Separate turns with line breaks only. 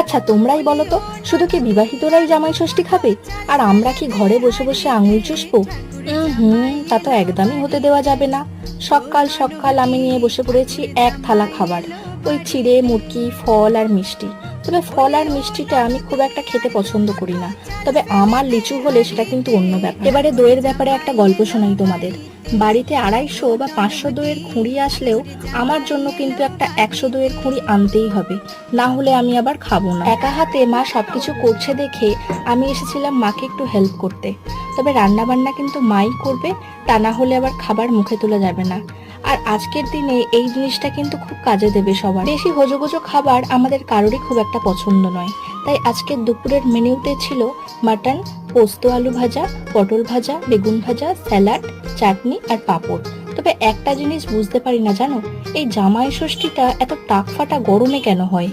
আচ্ছা তোমরাই বলো তো, শুধু কি বিবাহিতরাই জামাই ষষ্ঠী খাবে, আর আমরা কি ঘরে বসে বসে আঙুল চুষবো? তা তো একদমই হতে দেওয়া যাবে না। সকাল সকাল আমি নিয়ে বসে পড়েছি এক থালা খাবার, ওই চিড়ে মুরগি, ফল আর মিষ্টি। তবে ফল আর মিষ্টিটা আমি খুব একটা খেতে পছন্দ করি না, তবে আমার লিচু হলে সেটা কিন্তু অন্য ব্যাপার। এবারে দইয়ের ব্যাপারে একটা গল্প শোনাই তোমাদের। বাড়িতে 250 বা 500 দইয়ের খুঁড়ি আসলেও আমার জন্য কিন্তু একটা 100 দইয়ের খুঁড়ি আনতেই হবে, না হলে আমি আবার খাবো না। একা হাতে মা সবকিছু করছে দেখে আমি এসেছিলাম মাকে একটু হেল্প করতে। তবে রান্না বান্না কিন্তু মাই করবে, তা না হলে আবার খাবার মুখে তোলা যাবে না। আর আজকের দিনে এই জিনিসটা কিন্তু খুব কাজে দেবে সবার। বেশি হোজোগোজো খাবার আমাদের কারোরই খুব একটা পছন্দ নয়। তাই আজকের দুপুরের মেনুতে ছিল মাটন, পোস্ত আলু ভাজা, পটল ভাজা, বেগুন ভাজা, স্যালাড, চাটনি আর পাঁপড়। তবে একটা জিনিস বুঝতে পারি না জানো, এই জামাই ষষ্ঠীটা এত টাক ফাটা গরমে কেন হয়?